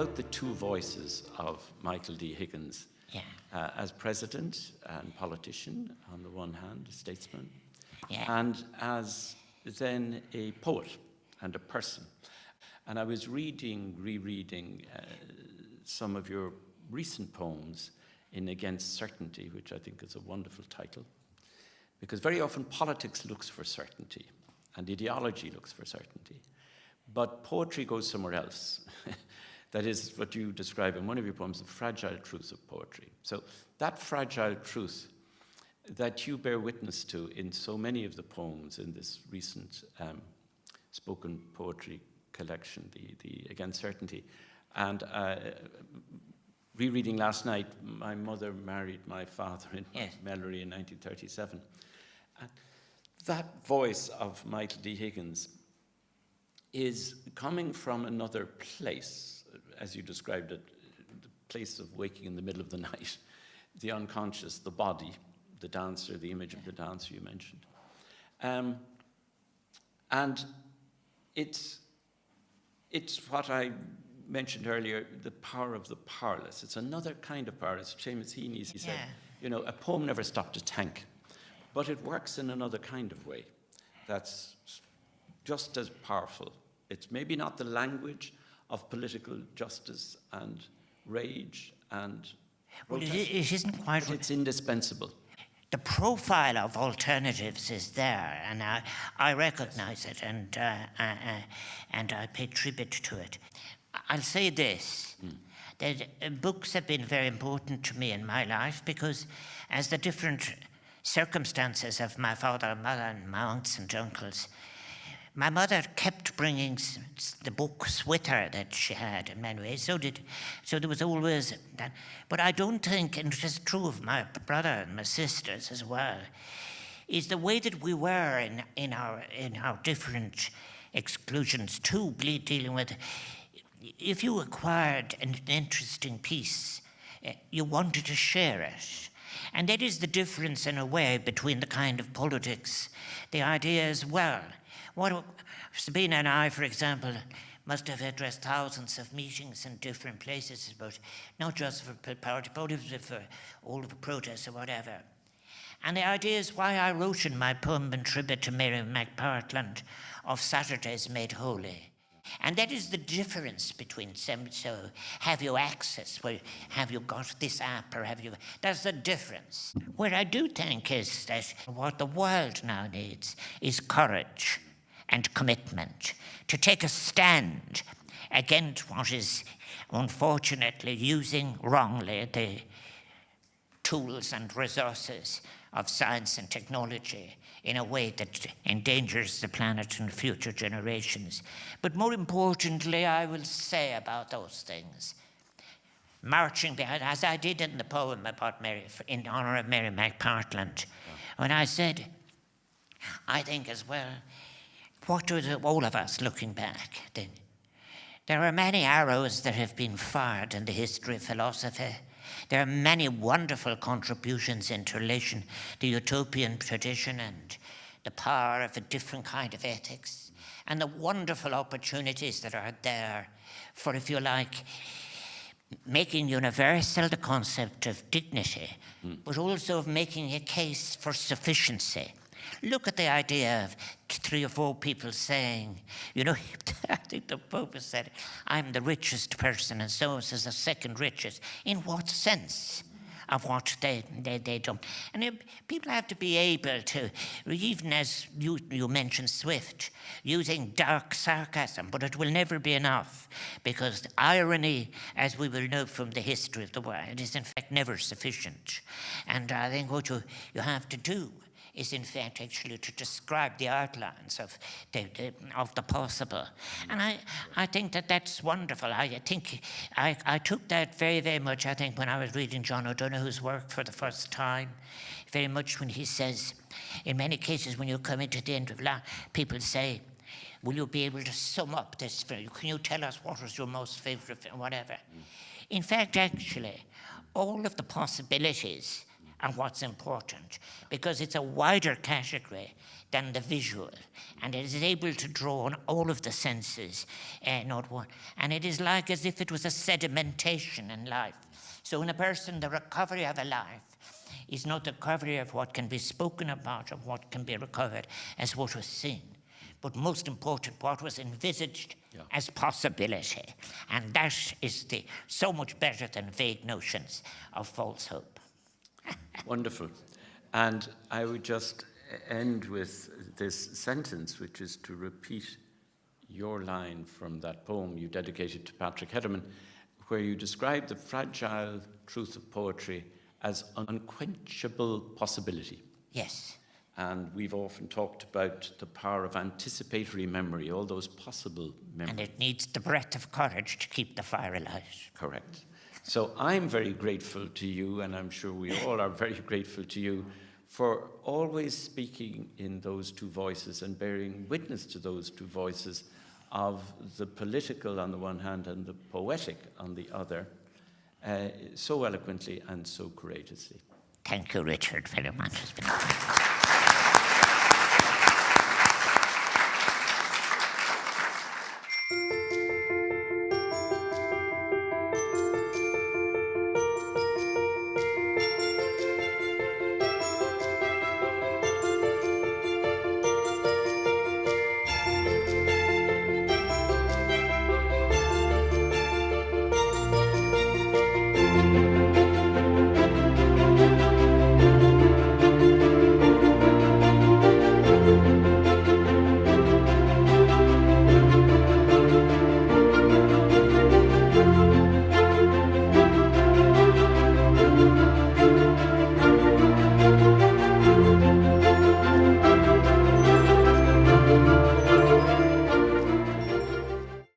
about the two voices of Michael D. Higgins. Yeah. As president and politician on the one hand, a statesman, Yeah. and as then a poet and a person. And I was rereading some of your recent poems in Against Certainty, which I think is a wonderful title, because very often politics looks for certainty and ideology looks for certainty, but poetry goes somewhere else. That is what you describe in one of your poems, the fragile truth of poetry. So that fragile truth that you bear witness to in so many of the poems in this recent spoken poetry collection, the Against Certainty. And rereading last night, my mother married my father in Mellery in 1937. And that voice of Michael D. Higgins is coming from another place, as you described it, the place of waking in the middle of the night, the unconscious, the body, the dancer, the image of the dancer you mentioned. And it's what I mentioned earlier, the power of the powerless. It's another kind of powerless. Seamus Heaney, he said, you know, a poem never stopped a tank, but it works in another kind of way that's just as powerful. It's maybe not the language of political justice and rage and protest, it isn't quite. But it's indispensable. The profile of alternatives is there, and I recognize it, and I pay tribute to it. I'll say this, that books have been very important to me in my life, because as the different circumstances of my father and mother and my aunts and uncles, my mother kept bringing the books with her that she had in many ways. So there was always that. But I don't think, and it is true of my brother and my sisters as well, is the way that we were in our different exclusions too, dealing with. If you acquired an interesting piece, you wanted to share it. And that is the difference in a way between the kind of politics, the idea as well. Sabina and I, for example, must have addressed thousands of meetings in different places, but not just for party politics, but for all of the protests or whatever. And the idea is why I wrote in my poem in tribute to Mary McPartland of Saturdays Made Holy. And that is the difference between some. So have you access? Well, have you got this app or have you? That's the difference. What I do think is that what the world now needs is courage and commitment to take a stand against what is unfortunately using wrongly the tools and resources of science and technology in a way that endangers the planet and future generations. But more importantly, I will say about those things, marching behind, as I did in the poem about Mary, in honor of Mary McPartland, when I said, I think as well, what do all of us looking back then? There are many arrows that have been fired in the history of philosophy. There are many wonderful contributions in relation to the utopian tradition and the power of a different kind of ethics, and the wonderful opportunities that are there for, if you like, making universal the concept of dignity, but also of making a case for sufficiency. Look at the idea of 3 or 4 people saying, you know, I think the Pope has said, I'm the richest person, and so is the second richest. In what sense of what they do? And people have to be able to, even as you mentioned Swift, using dark sarcasm, but it will never be enough, because irony, as we will know from the history of the world, is in fact never sufficient. And I think what you have to do is in fact actually to describe the outlines of the possible. And I think that that's wonderful. I think I took that very, very much, I think, when I was reading John O'Donoghue's work for the first time, very much when he says, in many cases when you come into the end of life, people say, will you be able to sum up this? Can you tell us what was your most favorite film, whatever? In fact, actually, all of the possibilities and what's important, because it's a wider category than the visual, and it is able to draw on all of the senses, not one. And it is like as if it was a sedimentation in life. So in a person, the recovery of a life is not the recovery of what can be spoken about or what can be recovered as what was seen, but most important, what was envisaged as possibility. And that is so much better than vague notions of false hope. Wonderful. And I would just end with this sentence, which is to repeat your line from that poem you dedicated to Patrick Hedderman, where you describe the fragile truth of poetry as unquenchable possibility. Yes. And we've often talked about the power of anticipatory memory, all those possible memories. And it needs the breath of courage to keep the fire alive. Correct. So I'm very grateful to you, and I'm sure we all are very grateful to you, for always speaking in those two voices and bearing witness to those two voices of the political on the one hand and the poetic on the other, so eloquently and so courageously. Thank you, Richard, very much. It's been a pleasure.